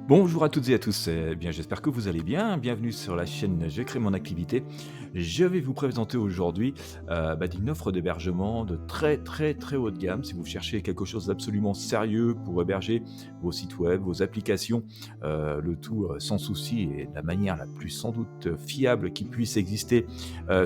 Bonjour à toutes et à tous, bien j'espère que vous allez bien. Bienvenue sur la chaîne Je crée mon activité. Je vais vous présenter aujourd'hui, une offre d'hébergement de très, très, très haut de gamme. Si vous cherchez quelque chose d'absolument sérieux pour héberger vos sites web, vos applications, le tout, sans souci et de la manière la plus sans doute fiable qui puisse exister,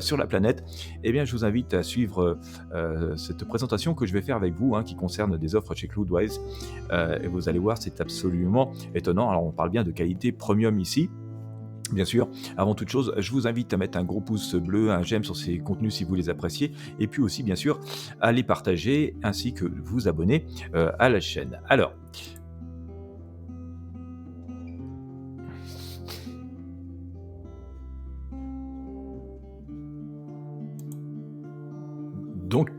sur la planète, eh bien je vous invite à suivre, cette présentation que je vais faire avec vous, hein, qui concerne des offres chez Cloudways. Et vous allez voir, c'est absolument étonnant. Alors on parle bien de qualité premium ici. Bien sûr, avant toute chose, je vous invite à mettre un gros pouce bleu, un j'aime sur ces contenus si vous les appréciez, et puis aussi bien sûr à les partager ainsi que vous abonner à la chaîne. Alors,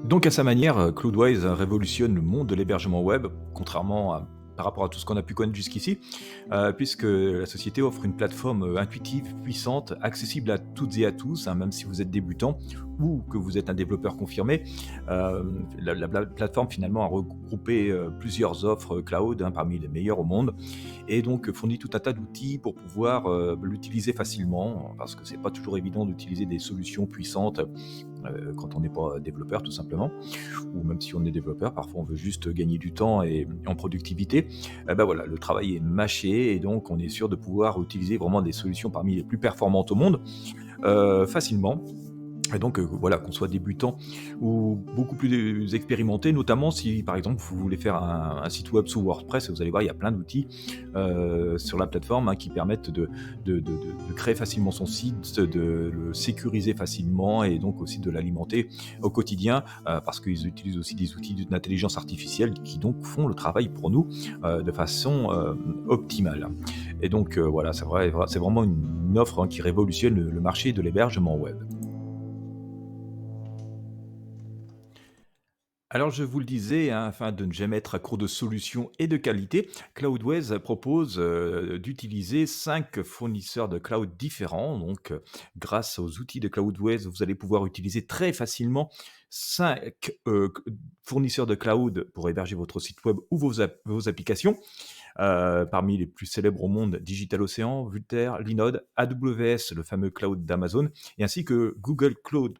donc à sa manière, Cloudways révolutionne le monde de l'hébergement web, contrairement à par rapport à tout ce qu'on a pu connaître jusqu'ici, puisque la société offre une plateforme, intuitive, puissante, accessible à toutes et à tous, hein, même si vous êtes débutant ou que vous êtes un développeur confirmé. La plateforme finalement a regroupé, plusieurs offres, cloud, hein, parmi les meilleures au monde et donc fournit tout un tas d'outils pour pouvoir, l'utiliser facilement, parce que c'est pas toujours évident d'utiliser des solutions puissantes, quand on n'est pas développeur tout simplement, ou même si on est développeur, parfois on veut juste gagner du temps et en productivité. Voilà, le travail est mâché et donc on est sûr de pouvoir utiliser vraiment des solutions parmi les plus performantes au monde, facilement. Et donc, voilà, qu'on soit débutant ou beaucoup plus expérimenté, notamment si, par exemple, vous voulez faire un site web sous WordPress, vous allez voir, il y a plein d'outils, sur la plateforme, hein, qui permettent de créer facilement son site, de le sécuriser facilement et donc aussi de l'alimenter au quotidien, parce qu'ils utilisent aussi des outils d'intelligence artificielle qui donc font le travail pour nous, de façon, optimale. Et donc, voilà, c'est vraiment une offre, hein, qui révolutionne le marché de l'hébergement web. Alors je vous le disais, hein, afin de ne jamais être à court de solutions et de qualité, Cloudways propose d'utiliser 5 fournisseurs de cloud différents. Donc grâce aux outils de Cloudways, vous allez pouvoir utiliser très facilement 5 fournisseurs de cloud pour héberger votre site web ou vos applications. Parmi les plus célèbres au monde, DigitalOcean, Vultr, Linode, AWS, le fameux cloud d'Amazon, et ainsi que Google Cloud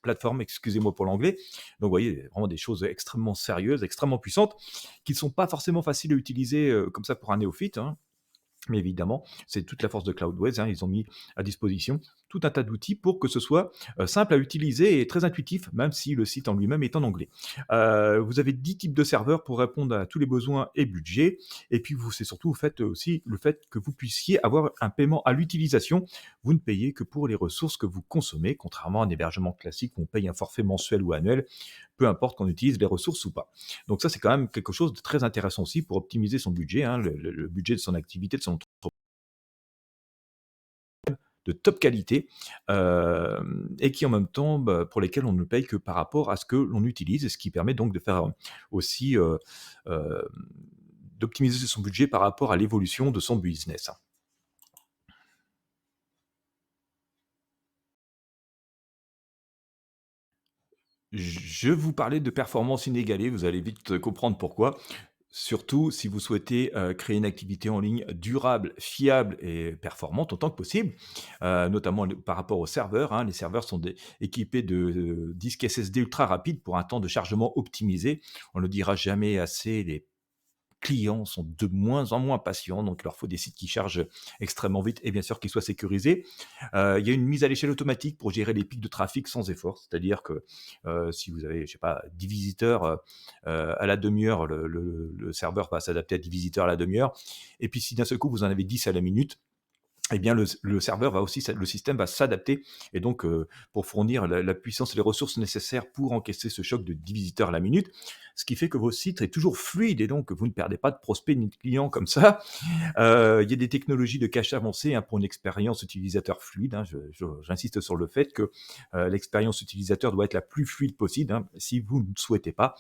Platform, excusez-moi pour l'anglais. Donc vous voyez, vraiment des choses extrêmement sérieuses, extrêmement puissantes, qui ne sont pas forcément faciles à utiliser comme ça pour un néophyte, hein. Mais évidemment, c'est toute la force de Cloudways, hein, ils ont mis à disposition tout un tas d'outils pour que ce soit, simple à utiliser et très intuitif, même si le site en lui-même est en anglais. Vous avez 10 types de serveurs pour répondre à tous les besoins et budgets et puis c'est surtout aussi le fait que vous puissiez avoir un paiement à l'utilisation. Vous ne payez que pour les ressources que vous consommez, contrairement à un hébergement classique où on paye un forfait mensuel ou annuel, peu importe qu'on utilise les ressources ou pas. Donc ça, c'est quand même quelque chose de très intéressant aussi pour optimiser son budget, hein, le budget de son activité, de son entreprise de top qualité, et qui en même temps, pour lesquels on ne paye que par rapport à ce que l'on utilise et ce qui permet donc de faire aussi, heu, d'optimiser son budget par rapport à l'évolution de son business. Je vous parlais de performance inégalée, vous allez vite comprendre pourquoi. Surtout si vous souhaitez, créer une activité en ligne durable, fiable et performante autant que possible, notamment par rapport aux serveurs, hein. Les serveurs sont équipés de disques SSD ultra rapides pour un temps de chargement optimisé. On ne le dira jamais assez, les clients sont de moins en moins patients, donc il leur faut des sites qui chargent extrêmement vite et bien sûr qui soient sécurisés. Il y a une mise à l'échelle automatique pour gérer les pics de trafic sans effort, c'est-à-dire que, si vous avez, je sais pas, 10 visiteurs, à la demi-heure, le serveur va s'adapter à 10 visiteurs à la demi-heure et puis si d'un seul coup vous en avez 10 à la minute, eh bien le serveur va aussi le système va s'adapter et donc pour fournir la puissance et les ressources nécessaires pour encaisser ce choc de 10 visiteurs à la minute. Ce qui fait que votre site est toujours fluide et donc vous ne perdez pas de prospects ni de clients comme ça. Il y a des technologies de cache avancées, hein, pour une expérience utilisateur fluide, hein. J'insiste sur le fait que, l'expérience utilisateur doit être la plus fluide possible, hein. Si vous ne souhaitez pas,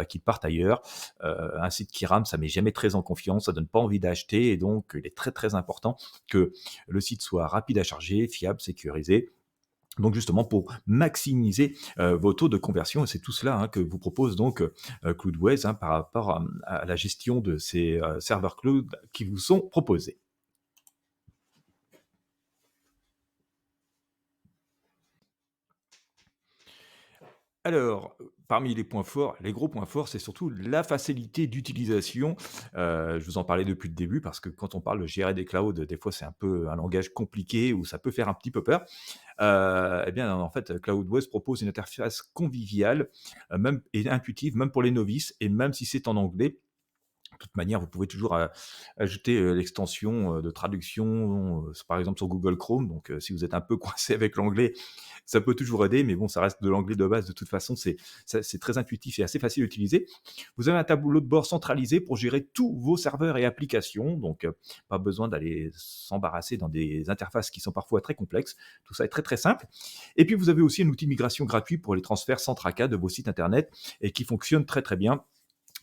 qu'il parte ailleurs. Un site qui rame, ça met jamais très en confiance, ça donne pas envie d'acheter et donc il est très, très important que le site soit rapide à charger, fiable, sécurisé Donc justement pour maximiser, vos taux de conversion et c'est tout cela, que vous propose donc, Cloudways, par rapport à la gestion de ces, serveurs cloud qui vous sont proposés. Alors, parmi les points forts, les gros points forts, c'est surtout la facilité d'utilisation. Je vous en parlais depuis le début parce que quand on parle de gérer des clouds, des fois c'est un peu un langage compliqué ou ça peut faire un petit peu peur. Et bien, en fait, CloudWatch propose une interface conviviale, même et intuitive, même pour les novices et même si c'est en anglais. De toute manière, vous pouvez toujours, ajouter, l'extension, de traduction, par exemple sur Google Chrome. Donc, si vous êtes un peu coincé avec l'anglais, ça peut toujours aider, mais bon, ça reste de l'anglais de base. De toute façon, c'est très intuitif et assez facile à utiliser. Vous avez un tableau de bord centralisé pour gérer tous vos serveurs et applications, donc, pas besoin d'aller s'embarrasser dans des interfaces qui sont parfois très complexes. Tout ça est très, très simple. Et puis, vous avez aussi un outil de migration gratuit pour les transferts sans tracas de vos sites internet et qui fonctionne très, très bien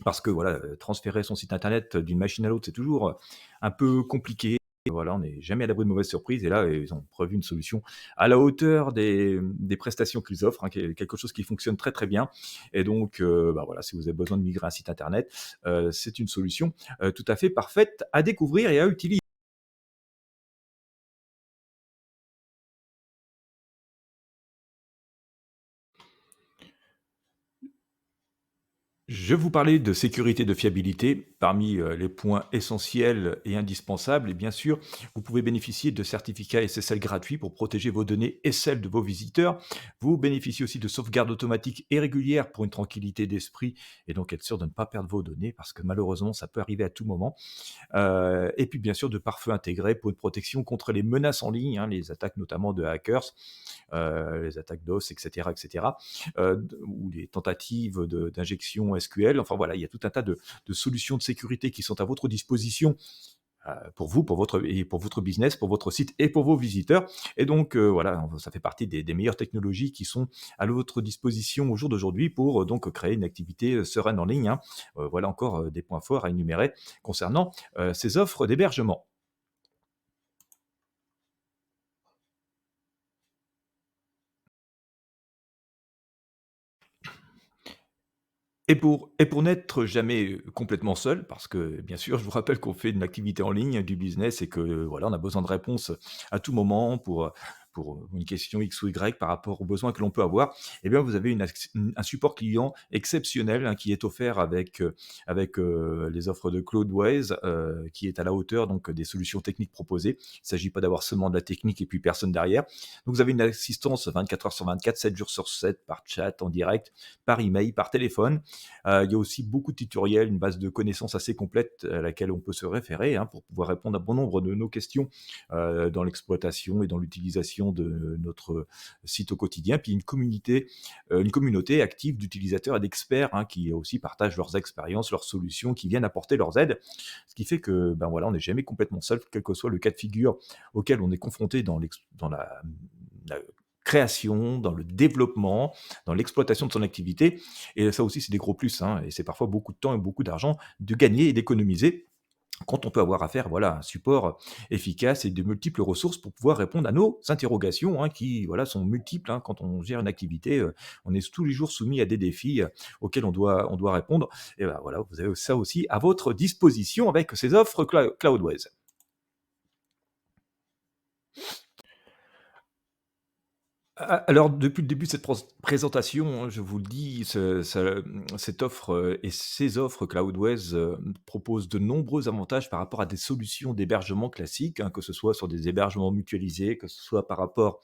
parce que voilà, transférer son site internet d'une machine à l'autre, c'est toujours, un peu compliqué. Et voilà, on n'est jamais à l'abri de mauvaises surprises et là, ils ont prévu une solution à la hauteur des prestations qu'ils offrent, qui est quelque chose qui fonctionne très, très bien et donc bah, voilà, si vous avez besoin de migrer un site internet, c'est une solution, tout à fait parfaite à découvrir et à utiliser. Je vous parlais de sécurité, de fiabilité. Parmi, les points essentiels et indispensables et bien sûr, vous pouvez bénéficier de certificats SSL gratuits pour protéger vos données et celles de vos visiteurs. Vous bénéficiez aussi de sauvegardes automatiques et régulières pour une tranquillité d'esprit et donc être sûr de ne pas perdre vos données parce que malheureusement, ça peut arriver à tout moment. Et puis bien sûr de pare-feu intégrés pour une protection contre les menaces en ligne, les attaques notamment de hackers, les attaques DOS, etc., etc., ou les tentatives d'injection SQL. Enfin voilà, il y a tout un tas de solutions de sécurité qui sont à votre disposition pour vous, pour votre business, pour votre site et pour vos visiteurs. Et donc voilà, ça fait partie des meilleures technologies qui sont à votre disposition au jour d'aujourd'hui pour donc créer une activité sereine en ligne. Voilà encore des points forts à énumérer concernant ces offres d'hébergement. Et pour n'être jamais, complètement seul, parce que bien sûr, je vous rappelle qu'on fait une activité en ligne, du business et que, voilà, on a besoin de réponses à tout moment pour une question X ou Y par rapport aux besoins que l'on peut avoir. Eh bien, vous avez un support client exceptionnel, qui est offert avec les offres de Cloudways, qui est à la hauteur donc des solutions techniques proposées. Il ne s'agit pas d'avoir seulement de la technique et puis personne derrière. Donc vous avez une assistance 24 heures sur 24, 7 jours sur 7 par chat, en direct, par email, par téléphone. Il y a aussi beaucoup de tutoriels, une base de connaissances assez complète à laquelle on peut se référer, pour pouvoir répondre à bon nombre de nos questions, dans l'exploitation et dans l'utilisation de notre site au quotidien. Puis une communauté active d'utilisateurs et d'experts, qui aussi partagent leurs expériences, leurs solutions, qui viennent apporter leurs aides. Ce qui fait que, ben, voilà, on n'est jamais complètement seul, quel que soit le cas de figure auquel on est confronté dans la création, dans le développement, dans l'exploitation de son activité. Et ça aussi, c'est des gros plus, et c'est parfois beaucoup de temps et beaucoup d'argent de gagner et d'économiser quand on peut avoir affaire, voilà, à un support efficace et de multiples ressources pour pouvoir répondre à nos interrogations, qui, voilà, sont multiples, quand on gère une activité, on est tous les jours soumis à des défis, auxquels on doit répondre. Et ben, voilà, vous avez ça aussi à votre disposition avec ces offres Cloudways. Alors, depuis le début de cette présentation, je vous le dis, cette offre, et ces offres Cloudways, proposent de nombreux avantages par rapport à des solutions d'hébergement classiques, que ce soit sur des hébergements mutualisés, que ce soit par rapport,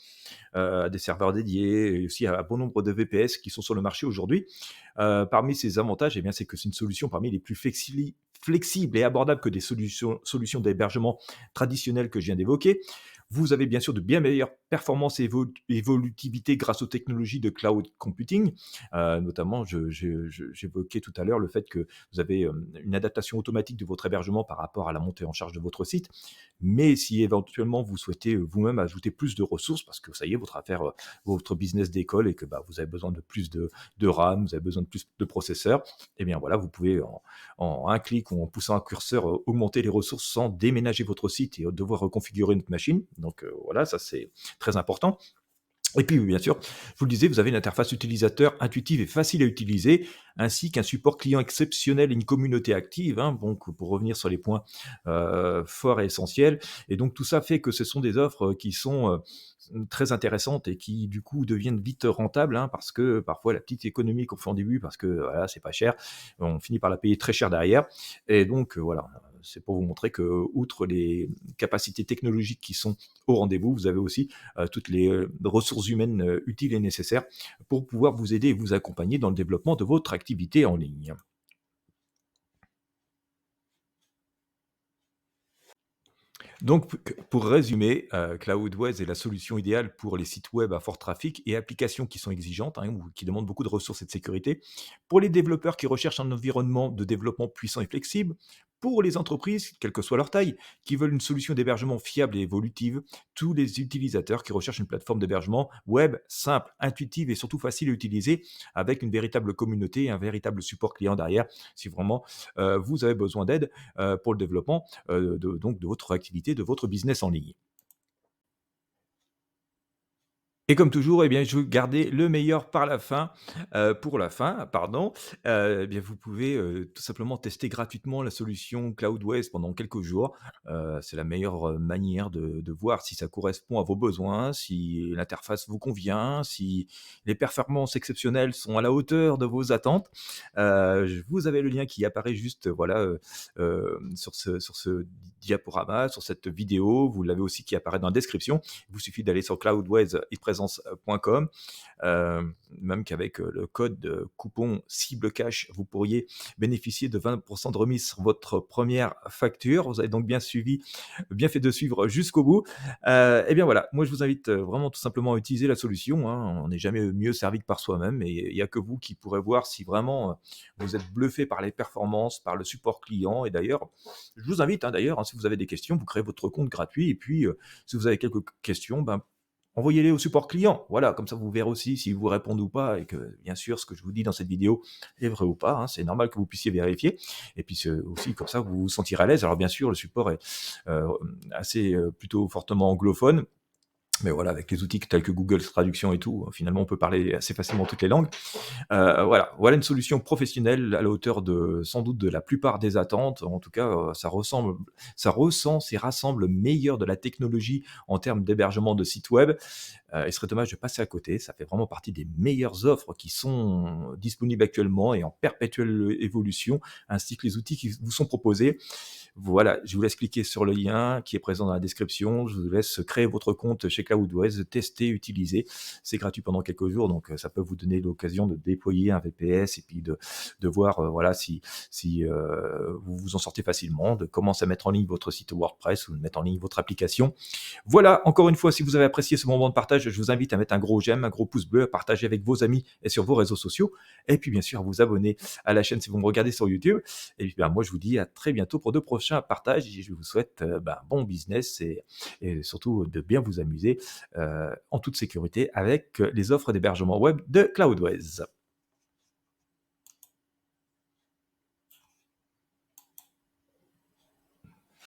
à des serveurs dédiés et aussi à bon nombre de VPS qui sont sur le marché aujourd'hui. Parmi ces avantages, eh bien, c'est que c'est une solution parmi les plus flexibles et abordables que des solutions d'hébergement traditionnelles que je viens d'évoquer. Vous avez bien sûr de bien meilleures performances et évolutivité grâce aux technologies de cloud computing. Notamment, j'évoquais tout à l'heure le fait que vous avez une adaptation automatique de votre hébergement par rapport à la montée en charge de votre site. Mais si éventuellement vous souhaitez vous-même ajouter plus de ressources, parce que ça y est, votre business d'école et que bah, vous avez besoin de plus de RAM, vous avez besoin de plus de processeurs, eh bien voilà, vous pouvez en un clic ou en poussant un curseur augmenter les ressources sans déménager votre site et devoir reconfigurer notre machine. Donc voilà, ça c'est très important. Et puis, oui, bien sûr, je vous le disais, vous avez une interface utilisateur intuitive et facile à utiliser, ainsi qu'un support client exceptionnel et une communauté active, hein, donc pour revenir sur les points forts et essentiels. Et donc tout ça fait que ce sont des offres qui sont très intéressantes et qui du coup deviennent vite rentables, hein, parce que parfois la petite économie qu'on fait en début, parce que voilà, c'est pas cher, on finit par la payer très cher derrière. Et donc voilà, c'est pour vous montrer que, outre les capacités technologiques qui sont au rendez-vous, vous avez aussi toutes les ressources humaines utiles et nécessaires pour pouvoir vous aider et vous accompagner dans le développement de votre activité en ligne. Donc, pour résumer, Cloudways est la solution idéale pour les sites web à fort trafic et applications qui sont exigeantes, hein, ou qui demandent beaucoup de ressources et de sécurité. Pour les développeurs qui recherchent un environnement de développement puissant et flexible. Pour les entreprises, quelle que soit leur taille, qui veulent une solution d'hébergement fiable et évolutive. Tous les utilisateurs qui recherchent une plateforme d'hébergement web simple, intuitive et surtout facile à utiliser, avec une véritable communauté et un véritable support client derrière, si vraiment vous avez besoin d'aide pour le développement de votre activité, de votre business en ligne. Et comme toujours, eh bien, je veux garder le meilleur par la fin, pour la fin, pardon. Eh bien, vous pouvez, tout simplement tester gratuitement la solution Cloudways pendant quelques jours. C'est la meilleure, manière de voir si ça correspond à vos besoins, si l'interface vous convient, si les performances exceptionnelles sont à la hauteur de vos attentes. Je vous avez le lien qui apparaît juste, voilà, sur ce diaporama, sur cette vidéo. Vous l'avez aussi qui apparaît dans la description. Il vous suffit d'aller sur cloudways-epresence.com. Même qu'avec le code coupon cible cash, vous pourriez bénéficier de 20% de remise sur votre première facture. Vous avez donc bien fait de suivre jusqu'au bout. Et bien voilà, moi je vous invite vraiment tout simplement à utiliser la solution, hein. On n'est jamais mieux servi que par soi-même et il n'y a que vous qui pourrez voir si vraiment vous êtes bluffé par les performances, par le support client. Et d'ailleurs, je vous invite, hein, d'ailleurs, hein, si vous avez des questions, vous créez votre compte gratuit et puis si vous avez quelques questions, ben, envoyez-les au support client. Voilà, comme ça vous verrez aussi s'ils vous répondent ou pas et que bien sûr ce que je vous dis dans cette vidéo est vrai ou pas, hein. C'est normal que vous puissiez vérifier et puis c'est aussi comme ça vous vous sentirez à l'aise. Alors bien sûr le support est euh, assez plutôt fortement anglophone. Mais voilà, avec les outils tels que Google Traduction et tout, finalement, on peut parler assez facilement toutes les langues. Voilà une solution professionnelle à la hauteur de sans doute de la plupart des attentes. En tout cas, ça recense et rassemble le meilleur de la technologie en termes d'hébergement de sites web. Il serait dommage de passer à côté. Ça fait vraiment partie des meilleures offres qui sont disponibles actuellement et en perpétuelle évolution, ainsi que les outils qui vous sont proposés. Voilà, je vous laisse cliquer sur le lien qui est présent dans la description. Je vous laisse créer votre compte chez Cloudways, tester, utiliser. C'est gratuit pendant quelques jours, donc ça peut vous donner l'occasion de déployer un VPS et puis de voir voilà, si vous vous en sortez facilement, de commencer à mettre en ligne votre site WordPress ou de mettre en ligne votre application. Voilà, encore une fois, si vous avez apprécié ce moment de partage, je vous invite à mettre un gros j'aime, un gros pouce bleu, à partager avec vos amis et sur vos réseaux sociaux. Et puis bien sûr, à vous abonner à la chaîne si vous me regardez sur YouTube. Et puis ben, moi, je vous dis à très bientôt pour de prochains partages. Et je vous souhaite ben, bon business et surtout de bien vous amuser en toute sécurité avec les offres d'hébergement web de Cloudways.